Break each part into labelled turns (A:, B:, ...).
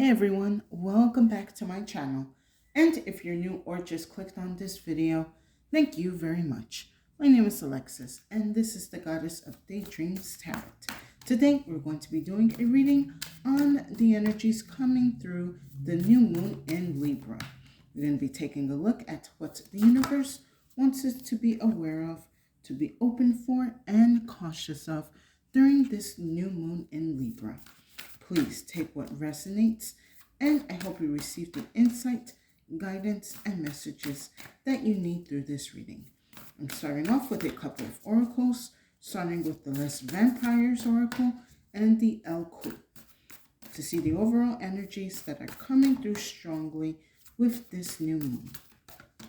A: Hey everyone, welcome back to my channel. And if you're new or just clicked on this video, thank you very much. My name is Alexis and this is the Goddess of Daydreams Tarot. Today we're going to be doing a reading on the energies coming through the new moon in Libra. We're going to be taking a look at what the universe wants us to be aware of, to be open for, and cautious of during this new moon in Libra. Please take what resonates, and I hope you receive the insight, guidance, and messages that you need through this reading. I'm starting off with a couple of oracles, starting with the Les Vampires Oracle and the El Coup, to see the overall energies that are coming through strongly with this new moon.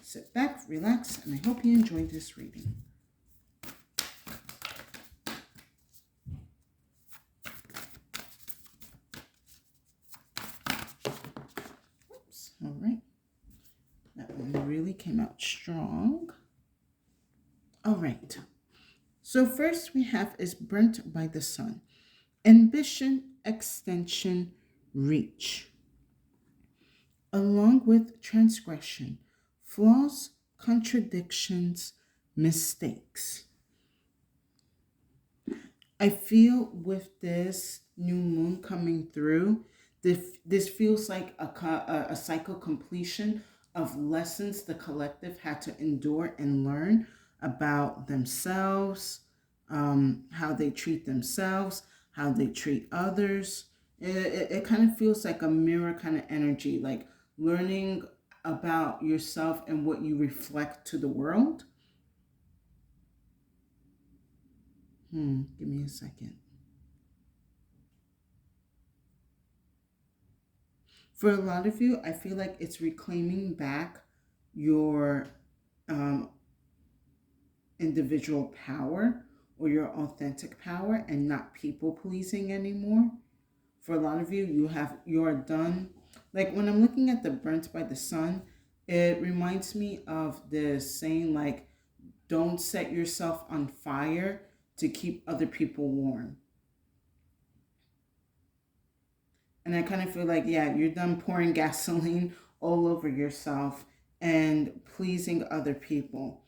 A: Sit back, relax, and I hope you enjoy this reading. All right, that one really came out strong. All right, so first we have is burnt by the sun. Ambition, extension, reach. Along with transgression, flaws, contradictions, mistakes. I feel with this new moon coming through, this feels like a cycle completion of lessons the collective had to endure and learn about themselves, how they treat themselves, how they treat others. It kind of feels like a mirror kind of energy, like learning about yourself and what you reflect to the world. Give me a second. For a lot of you, I feel like it's reclaiming back your individual power or your authentic power and not people pleasing anymore. For a lot of you, you're done. Like when I'm looking at the burnt by the sun, it reminds me of this saying like, don't set yourself on fire to keep other people warm. And I kind of feel like, yeah, you're done pouring gasoline all over yourself and pleasing other people.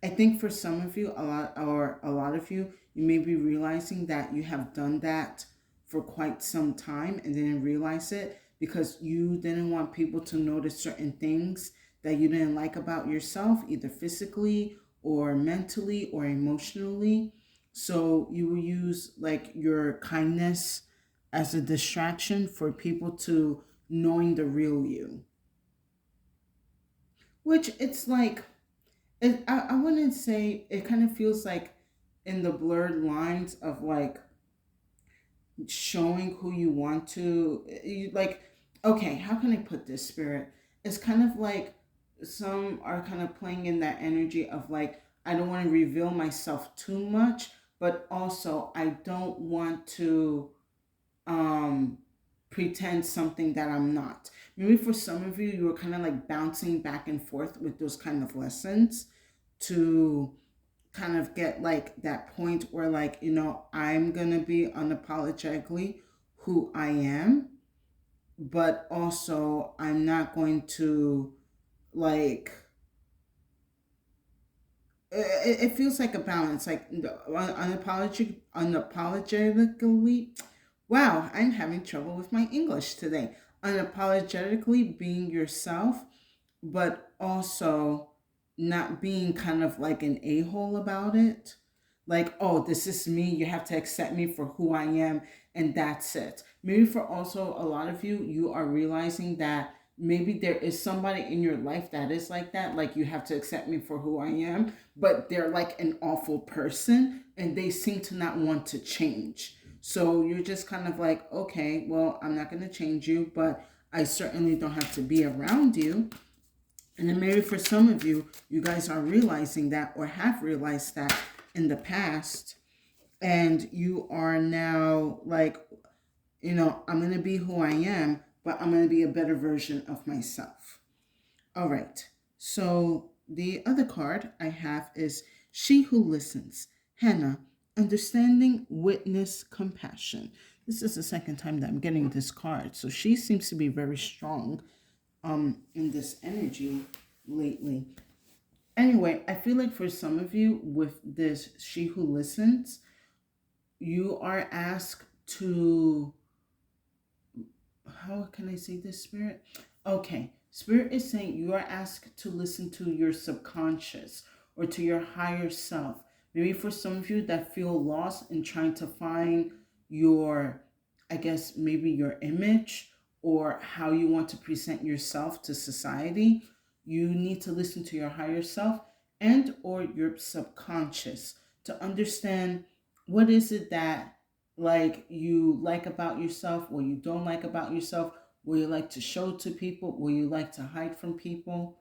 A: I think for some of you, a lot of you, you may be realizing that you have done that for quite some time and didn't realize it because you didn't want people to notice certain things that you didn't like about yourself, either physically or mentally or emotionally. So you will use like your kindness as a distraction for people to knowing the real you. Which it's like, I wouldn't say, it kind of feels like in the blurred lines of like showing who you want to, like, okay, how can I put this, spirit? It's kind of like some are kind of playing in that energy of like, I don't want to reveal myself too much, but also I don't want to um pretend something that I'm not. Maybe for some of you, you were kind of like bouncing back and forth with those kind of lessons to kind of get like that point where like, I'm gonna be unapologetically who I am, but also I'm not going to like, it feels like a balance, like unapologetically. Wow, I'm having trouble with my English today. Unapologetically being yourself, but also not being kind of like an a-hole about it. Like, oh, this is me. You have to accept me for who I am, and that's it. Maybe for also a lot of you, you are realizing that maybe there is somebody in your life that is like that. Like, you have to accept me for who I am, but they're like an awful person and they seem to not want to change. So you're just kind of like, okay, well, I'm not going to change you, but I certainly don't have to be around you. And then maybe for some of you, you guys are realizing that or have realized that in the past. And you are now like, I'm going to be who I am, but I'm going to be a better version of myself. All right. So the other card I have is She Who Listens. Hannah, understanding, witness, compassion. This is the second time that I'm getting this card. So she seems to be very strong in this energy lately. Anyway, I feel like for some of you with this she who listens, you are asked to, how can I say this, Spirit? Okay, Spirit is saying you are asked to listen to your subconscious or to your higher self. Maybe for some of you that feel lost in trying to find your, I guess, maybe your image or how you want to present yourself to society, you need to listen to your higher self and or your subconscious to understand what is it that like you like about yourself, what you don't like about yourself, what you like to show to people, what you like to hide from people.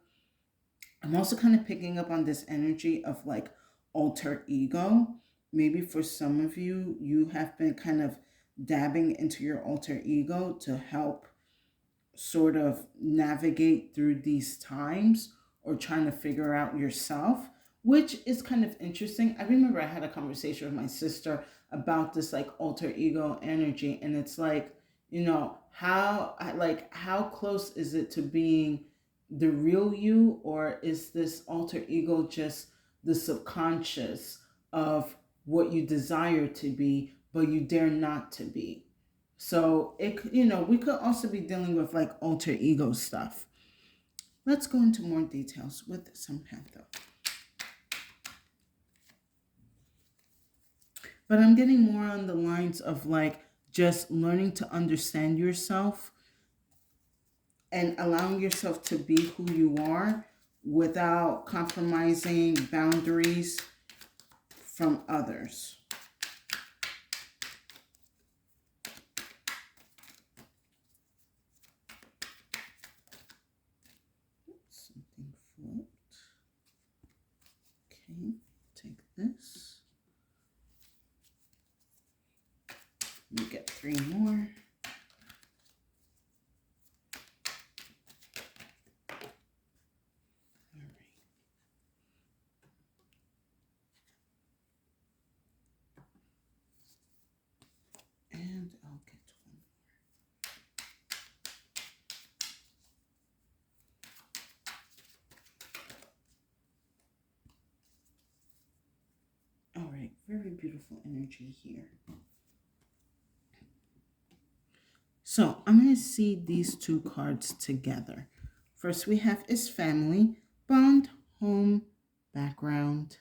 A: I'm also kind of picking up on this energy of like alter ego. Maybe for some of you, you have been kind of dabbing into your alter ego to help sort of navigate through these times or trying to figure out yourself, which is kind of interesting. I remember I had a conversation with my sister about this like alter ego energy, and it's like, how close is it to being the real you, or is this alter ego just the subconscious of what you desire to be but you dare not to be? So we could also be dealing with like alter ego stuff. Let's go into more details with some panther. But I'm getting more on the lines of like just learning to understand yourself and allowing yourself to be who you are without compromising boundaries from others. Something flipped. Okay, take this. We get three more. All right. And I'll get one. All right, very beautiful energy here. So I'm going to see these two cards together. First, we have is family, bond, home, background,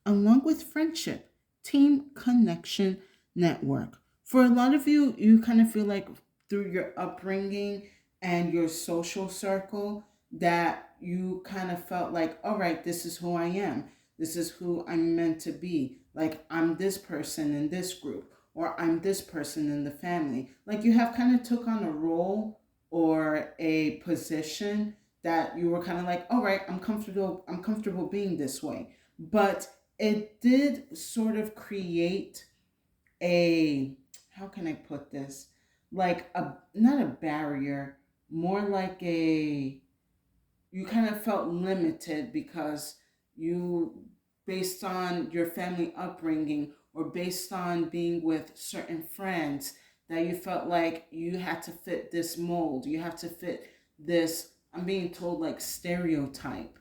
A: along with friendship, team, connection, network. For a lot of you, you kind of feel like through your upbringing and your social circle that you kind of felt like, all right, this is who I am. This is who I'm meant to be. Like, I'm this person in this group, or I'm this person in the family. Like, you have kind of took on a role or a position that you were kind of like, all right, I'm comfortable being this way. But it did sort of create a, how can I put this, like a, not a barrier, more like a, you kind of felt limited because you, based on your family upbringing or based on being with certain friends, that you felt like you had to fit this mold, you have to fit this, I'm being told, like stereotype,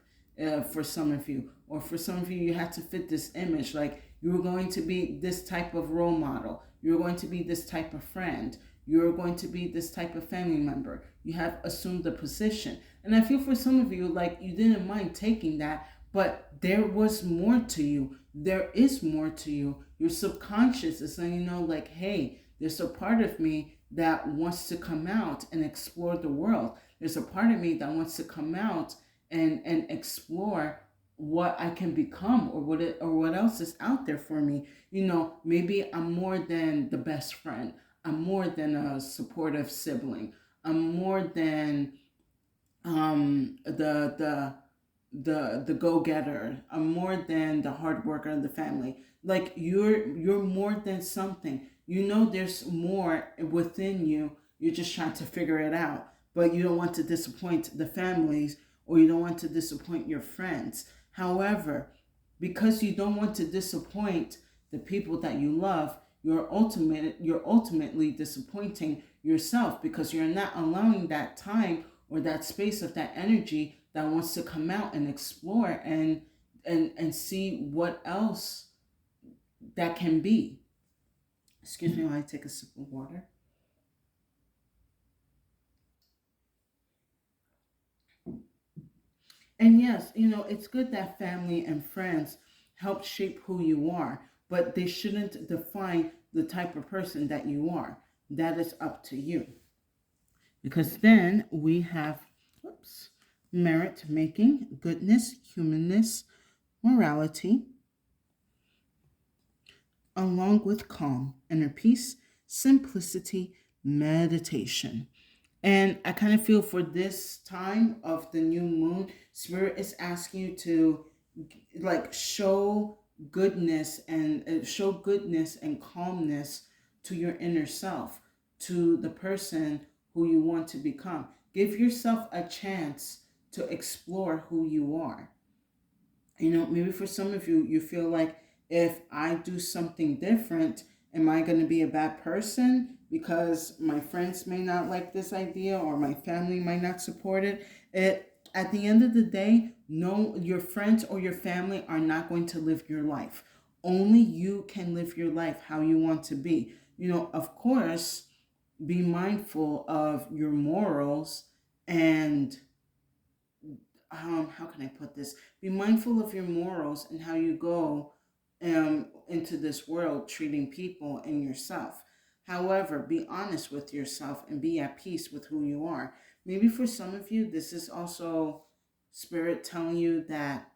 A: for some of you, or for some of you you had to fit this image, like you were going to be this type of role model, you're going to be this type of friend, you're going to be this type of family member, you have assumed the position. And I feel for some of you, like you didn't mind taking that, but there was more to you. There is more to you. Your subconscious is letting you know, like, hey, there's a part of me that wants to come out and explore the world. There's a part of me that wants to come out and explore what I can become, or what else is out there for me. Maybe I'm more than the best friend. I'm more than a supportive sibling. I'm more than the go-getter. I'm more than the hard worker in the family. Like you're more than something. There's more within you. You're just trying to figure it out. But you don't want to disappoint the families, or you don't want to disappoint your friends. However, because you don't want to disappoint the people that you love, you're ultimately disappointing yourself because you're not allowing that time or that space of that energy that wants to come out and explore and see what else that can be. Excuse me while I take a sip of water. And yes, it's good that family and friends help shape who you are, but they shouldn't define the type of person that you are. That is up to you. Because then we have, whoops, merit making, goodness, humanness, morality, along with calm, inner peace, simplicity, meditation. And I kind of feel for this time of the new moon, Spirit is asking you to like show goodness and calmness to your inner self, to the person who you want to become. Give yourself a chance to explore who you are. Maybe for some of you, you feel like, if I do something different, am I going to be a bad person because my friends may not like this idea or my family might not support it? At the end of the day, no, your friends or your family are not going to live your life. Only you can live your life how you want to be. Of course, be mindful of your morals and how can I put this? Be mindful of your morals and how you go into this world treating people and yourself. However, be honest with yourself and be at peace with who you are. Maybe for some of you, this is also Spirit telling you that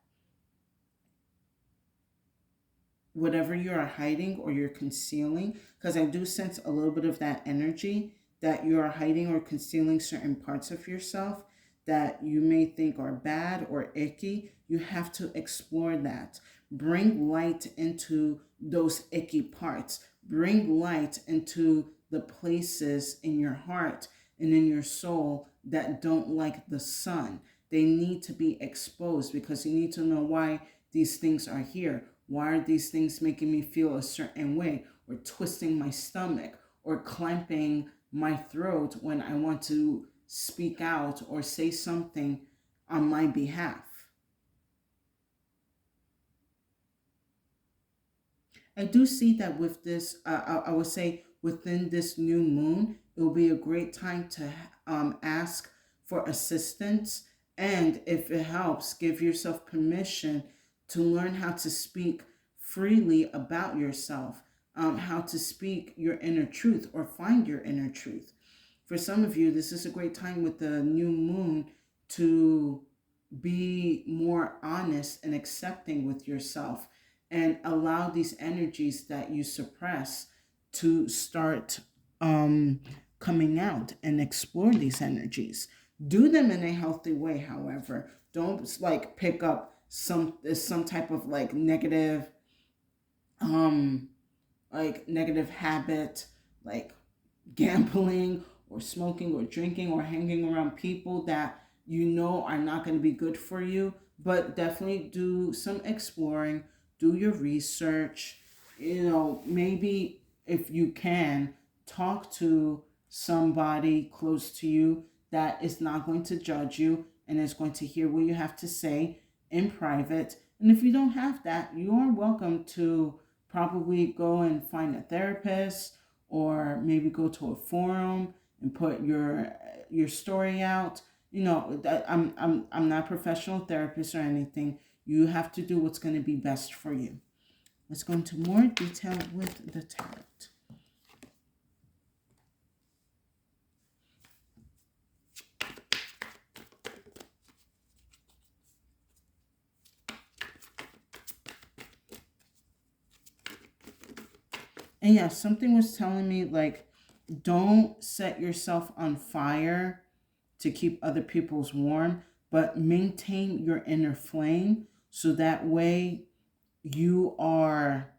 A: whatever you are hiding or you're concealing, because I do sense a little bit of that energy that you are hiding or concealing certain parts of yourself that you may think are bad or icky. You have to explore that. Bring light into those icky parts. Bring light into the places in your heart and in your soul that don't like the sun. They need to be exposed because you need to know why these things are here. Why are these things making me feel a certain way, or twisting my stomach, or clamping my throat when I want to speak out or say something on my behalf? I do see that with this, I would say within this new moon, it will be a great time to ask for assistance. And if it helps, give yourself permission to learn how to speak freely about yourself, how to speak your inner truth or find your inner truth. For some of you, this is a great time with the new moon to be more honest and accepting with yourself and allow these energies that you suppress to start um, coming out and explore these energies. Do them in a healthy way, however. Don't like pick up some type of um negative habit, like gambling or smoking or drinking or hanging around people that are not going to be good for you. But definitely do some exploring, do your research. Maybe if you can, talk to somebody close to you that is not going to judge you and is going to hear what you have to say in private. And if you don't have that, you are welcome to probably go and find a therapist, or maybe go to a forum and put your story out. I'm not a professional therapist or anything. You have to do what's going to be best for you. Let's go into more detail with the tarot. And yeah, something was telling me like, don't set yourself on fire to keep other people's warm, but maintain your inner flame so that way you are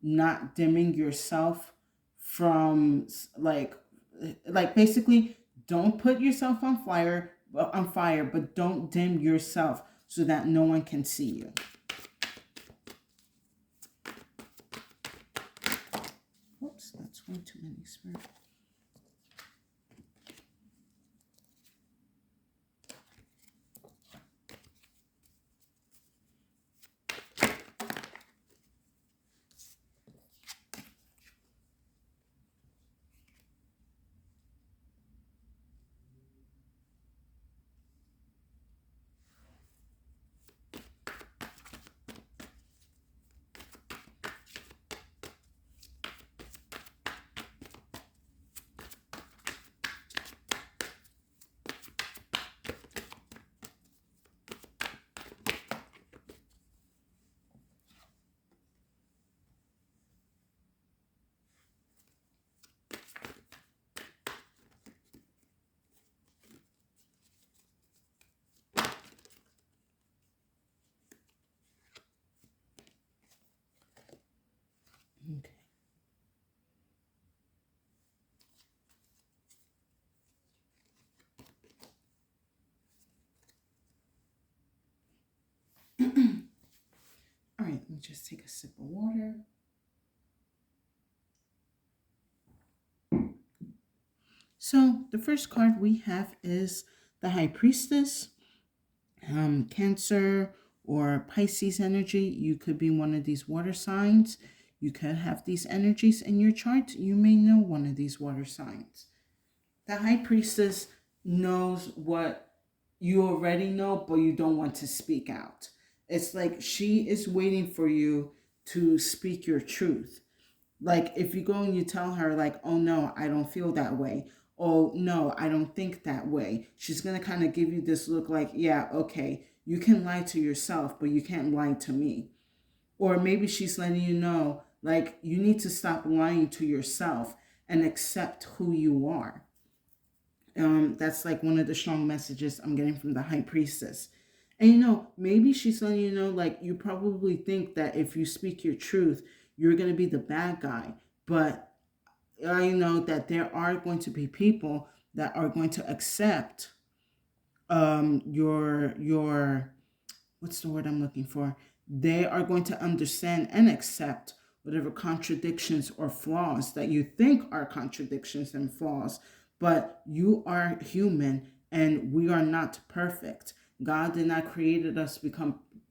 A: not dimming yourself from like basically, don't put yourself on fire, but don't dim yourself so that no one can see you. Way too many, Spirit. Okay. All right, let me just take a sip of water. So the first card we have is the High Priestess. Cancer or Pisces energy. You could be one of these water signs. You could have these energies in your chart. You may know one of these water signs. The High Priestess knows what you already know, but you don't want to speak out. It's like she is waiting for you to speak your truth. Like if you go and you tell her like, oh no, I don't feel that way. Oh no, I don't think that way. She's going to kind of give you this look like, yeah, okay, you can lie to yourself, but you can't lie to me. Or maybe she's letting you know like you need to stop lying to yourself and accept who you are. That's like one of the strong messages I'm getting from the High Priestess. And maybe she's letting you know, like, you probably think that if you speak your truth, you're going to be the bad guy. But I know that there are going to be people that are going to accept your what's the word I'm looking for? They are going to understand and accept whatever contradictions or flaws that you think are contradictions and flaws, but you are human and we are not perfect. God did not create us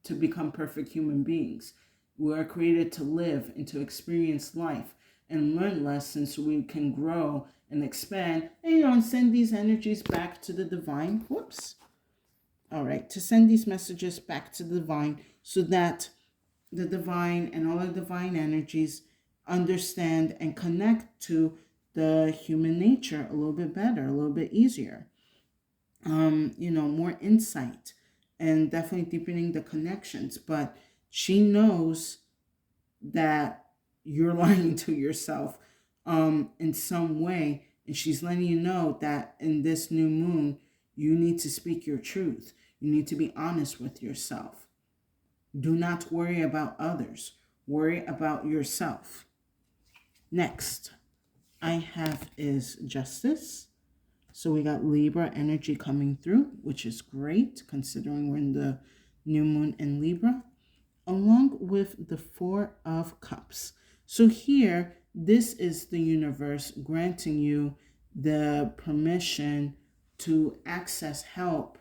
A: to become perfect human beings. We are created to live and to experience life and learn lessons so we can grow and expand and send these energies back to the divine. Whoops. All right, to send these messages back to the divine so that the divine and all the divine energies understand and connect to the human nature a little bit better, a little bit easier. More insight and definitely deepening the connections. But she knows that you're lying to yourself in some way. And she's letting you know that in this new moon, you need to speak your truth. You need to be honest with yourself. Do not worry about others. Worry about yourself. Next, I have is Justice. So we got Libra energy coming through, which is great considering we're in the new moon in Libra, along with the Four of Cups. So here, this is the universe granting you the permission to access help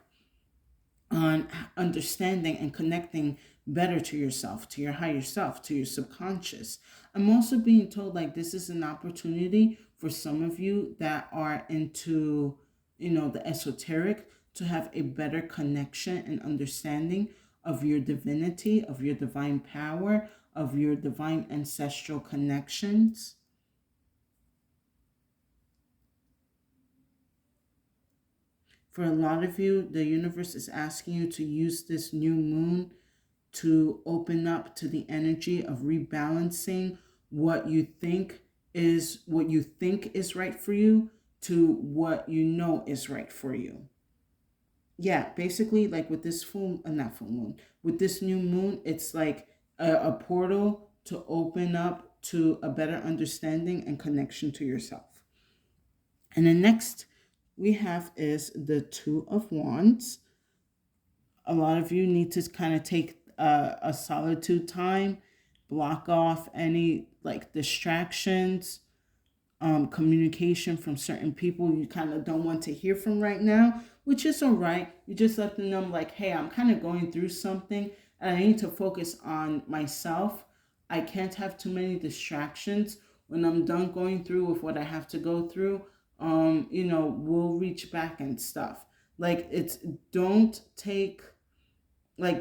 A: on understanding and connecting better to yourself, to your higher self, to your subconscious. I'm also being told like this is an opportunity for some of you that are into, the esoteric to have a better connection and understanding of your divinity, of your divine power, of your divine ancestral connections. For a lot of you, the universe is asking you to use this new moon to open up to the energy of rebalancing what you think is right for you to what you know is right for you. Yeah, basically like with this not full moon, with this new moon, it's like a portal to open up to a better understanding and connection to yourself. And the next we have is the Two of Wands. A lot of you need to kind of take a solitude time, block off any like distractions, communication from certain people you kind of don't want to hear from right now, which is all right. You just let them know, like, hey, I'm kind of going through something and I need to focus on myself. I can't have too many distractions. When I'm done going through with what I have to go through, we'll reach back and stuff. Like, it's don't take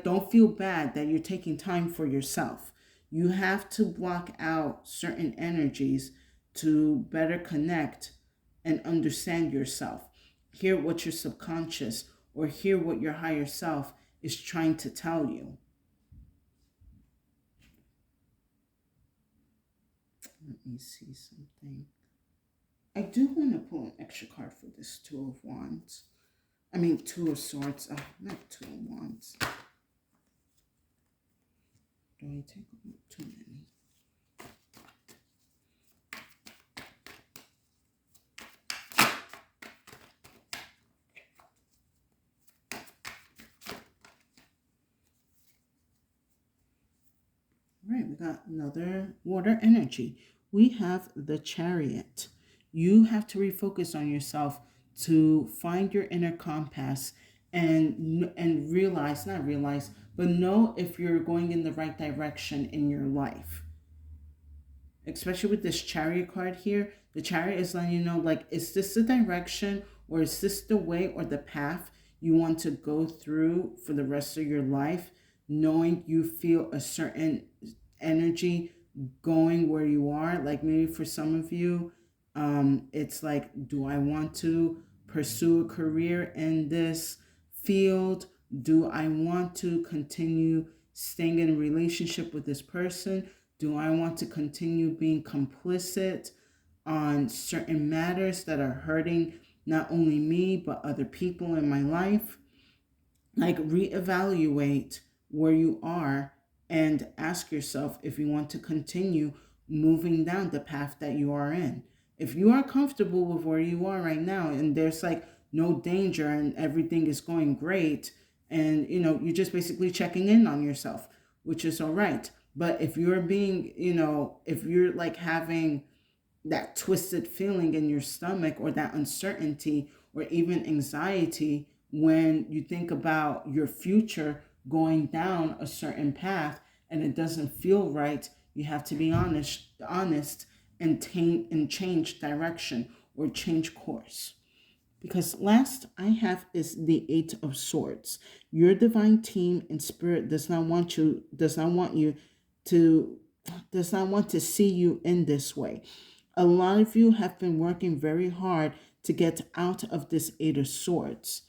A: don't feel bad that you're taking time for yourself. You have to block out certain energies to better connect and understand yourself. Hear what your subconscious or hear what your higher self is trying to tell you. Let me see something. I do want to pull an extra card for this Two of Wands. I mean, Two of Swords. Not Two of Wands. Do I take too many? All right, we got another water energy. We have the Chariot. You have to refocus on yourself to find your inner compass and realize, not realize, but know if you're going in the right direction in your life. Especially with this Chariot card here, the Chariot is letting you know, like, is this the direction or is this the way or the path you want to go through for the rest of your life, knowing you feel a certain energy going where you are. Like, maybe for some of you, it's like, do I want to pursue a career in this field? Do I want to continue staying in a relationship with this person? Do I want to continue being complicit on certain matters that are hurting not only me, but other people in my life? Like, reevaluate where you are and ask yourself if you want to continue moving down the path that you are in. If you are comfortable with where you are right now and there's like no danger and everything is going great, and you're just basically checking in on yourself, which is all right. But if you're being, if you're like having that twisted feeling in your stomach or that uncertainty or even anxiety when you think about your future going down a certain path and it doesn't feel right, you have to be honest and change direction or change course. Because last I have is the Eight of Swords. Your divine team and spirit to does not want to see you in this way. A lot of you have been working very hard to get out of this Eight of Swords.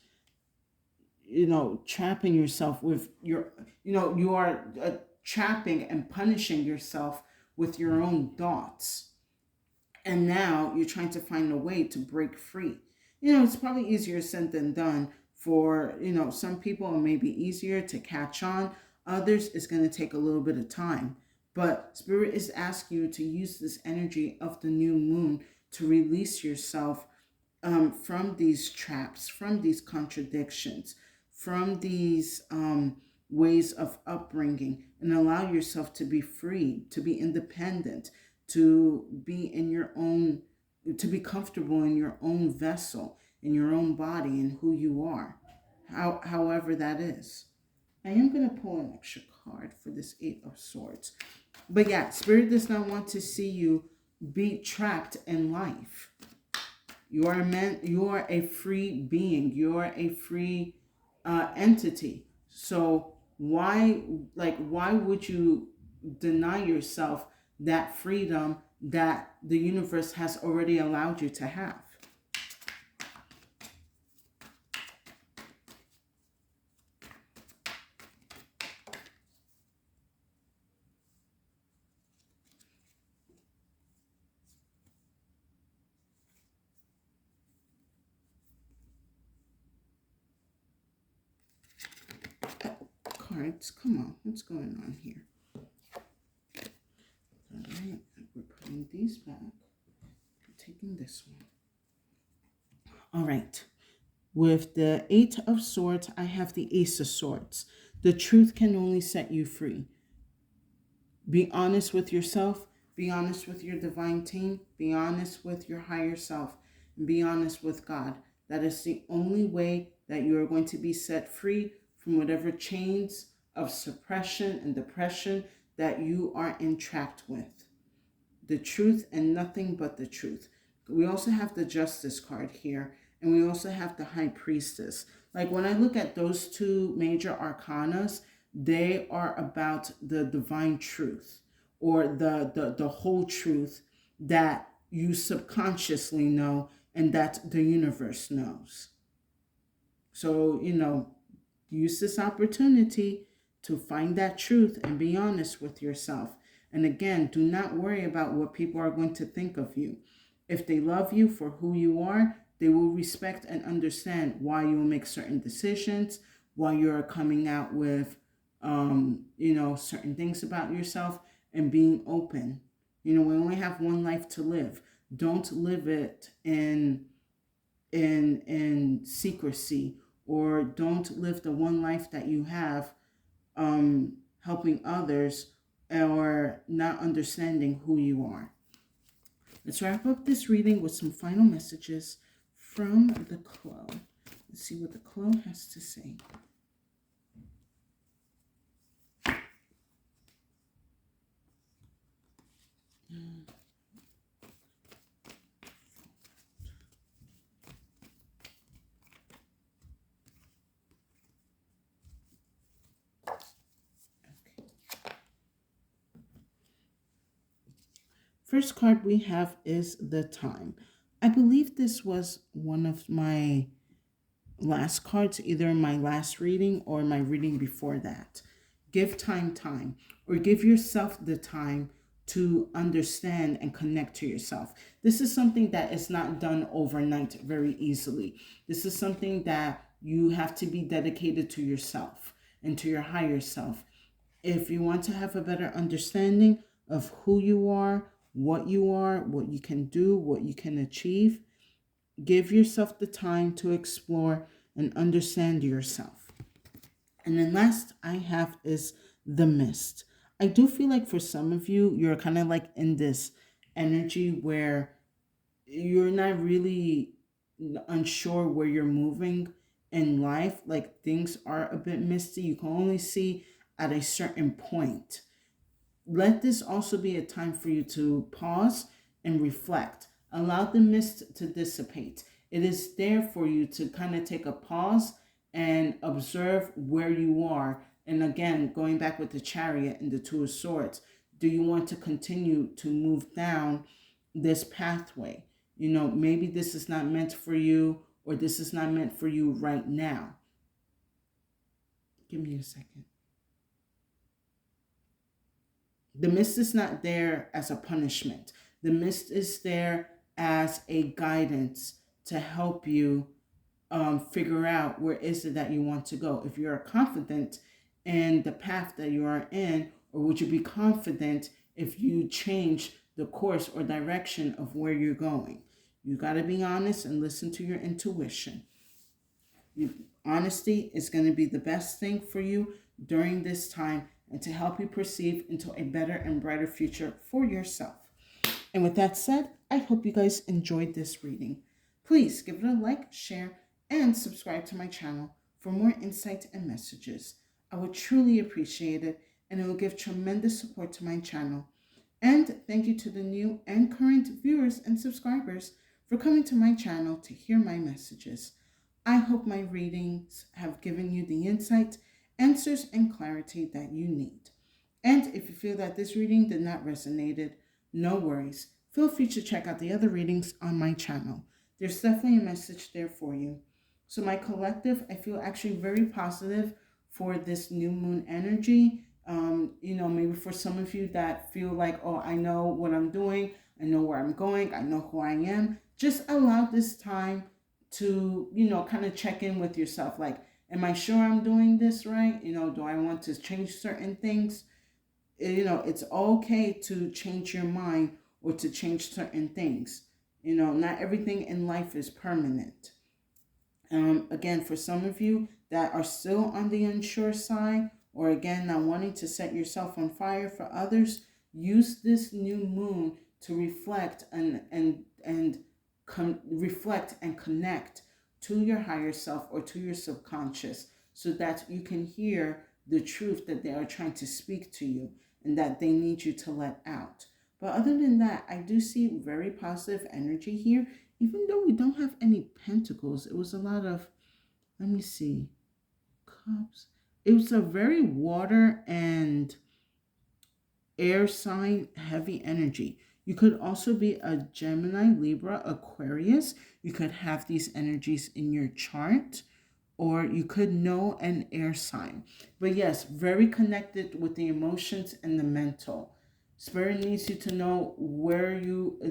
A: Trapping yourself with you are trapping and punishing yourself with your own thoughts. And now you're trying to find a way to break free. It's probably easier said than done for, some people it may be easier to catch on. Others it's going to take a little bit of time. But Spirit is asking you to use this energy of the new moon to release yourself from these traps, from these contradictions, from these ways of upbringing, and allow yourself to be free, to be independent, to be in your own, to be comfortable in your own vessel, in your own body, and who you are, however that is. I am going to pull an extra card for this Eight of Swords. But yeah, Spirit does not want to see you be trapped in life. You are a free being. You are a free entity. So why would you deny yourself that freedom that the universe has already allowed you to have? Cards, come on, what's going on here? All right, we're putting these back. I'm taking this one. All right. With the Eight of Swords, I have the Ace of Swords. The truth can only set you free. Be honest with yourself. Be honest with your divine team. Be honest with your higher self. And be honest with God. That is the only way that you are going to be set free from whatever chains of suppression and depression that you are entrapped with. The truth and nothing but the truth. We also have the Justice card here, and we also have the High Priestess. Like when I look at those two major arcanas, they are about the divine truth, or the whole truth that you subconsciously know and that the universe knows. So, use this opportunity to find that truth and be honest with yourself. And again, do not worry about what people are going to think of you. If they love you for who you are, they will respect and understand why you will make certain decisions, why you're coming out with, certain things about yourself, and being open. We only have one life to live. Don't live it in secrecy, or don't live the one life that you have, helping others or not understanding who you are. Let's wrap up this reading with some final messages from the Crow. Let's see what the Crow has to say. First card we have is the Time. I believe this was one of my last cards, either in my last reading or my reading before that. Give time, or give yourself the time to understand and connect to yourself. This is something that is not done overnight very easily. This is something that you have to be dedicated to yourself and to your higher self. If you want to have a better understanding of who you are, what you can do, what you can achieve, give yourself the time to explore and understand yourself. And then last I have is the Mist. I do feel like for some of you, you're kind of like in this energy where you're not really unsure where you're moving in life. Like things are a bit misty. You can only see at a certain point. Let this also be a time for you to pause and reflect. Allow the mist to dissipate. It is there for you to kind of take a pause and observe where you are. And again, going back with the Chariot and the Two of Swords, do you want to continue to move down this pathway? Maybe this is not meant for you, or this is not meant for you right now. Give me a second. The mist is not there as a punishment. The mist is there as a guidance to help you figure out where is it that you want to go. If you are confident in the path that you are in, or would you be confident if you change the course or direction of where you're going? You got to be honest and listen to your intuition. Honesty is going to be the best thing for you during this time, and to help you perceive into a better and brighter future for yourself. And with that said, I hope you guys enjoyed this reading. Please give it a like, share, and subscribe to my channel for more insight and messages. I would truly appreciate it, and it will give tremendous support to my channel. And thank you to the new and current viewers and subscribers for coming to my channel to hear my messages. I hope my readings have given you the insight, answers, and clarity that you need. And if you feel that this reading did not resonate, no worries. Feel free to check out the other readings on my channel. There's definitely a message there for you. So my collective, I feel actually very positive for this new moon energy. Maybe for some of you that feel like, oh, I know what I'm doing, I know where I'm going, I know who I am. Just allow this time to, kind of check in with yourself. Like, am I sure I'm doing this right? Do I want to change certain things? It's okay to change your mind or to change certain things. Not everything in life is permanent. Again, for some of you that are still on the unsure side, or again, not wanting to set yourself on fire for others, Use this new moon to reflect and reflect and connect to your higher self or to your subconscious so that you can hear the truth that they are trying to speak to you and that they need you to let out. But other than that, I do see very positive energy here. Even though we don't have any pentacles, it was a lot of, let me see, cups. It was a very water and air sign heavy energy. You could also be a Gemini, Libra, Aquarius. You could have these energies in your chart, or you could know an air sign. But yes, very connected with the emotions and the mental. Spirit needs you to know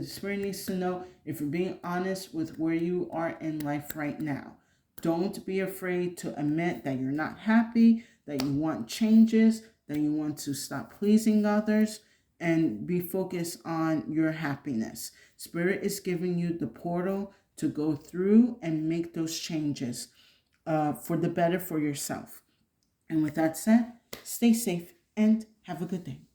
A: Spirit needs to know if you're being honest with where you are in life right now. Don't be afraid to admit that you're not happy, that you want changes, that you want to stop pleasing others, and be focused on your happiness. Spirit is giving you the portal to go through and make those changes for the better for yourself. And with that said, stay safe and have a good day.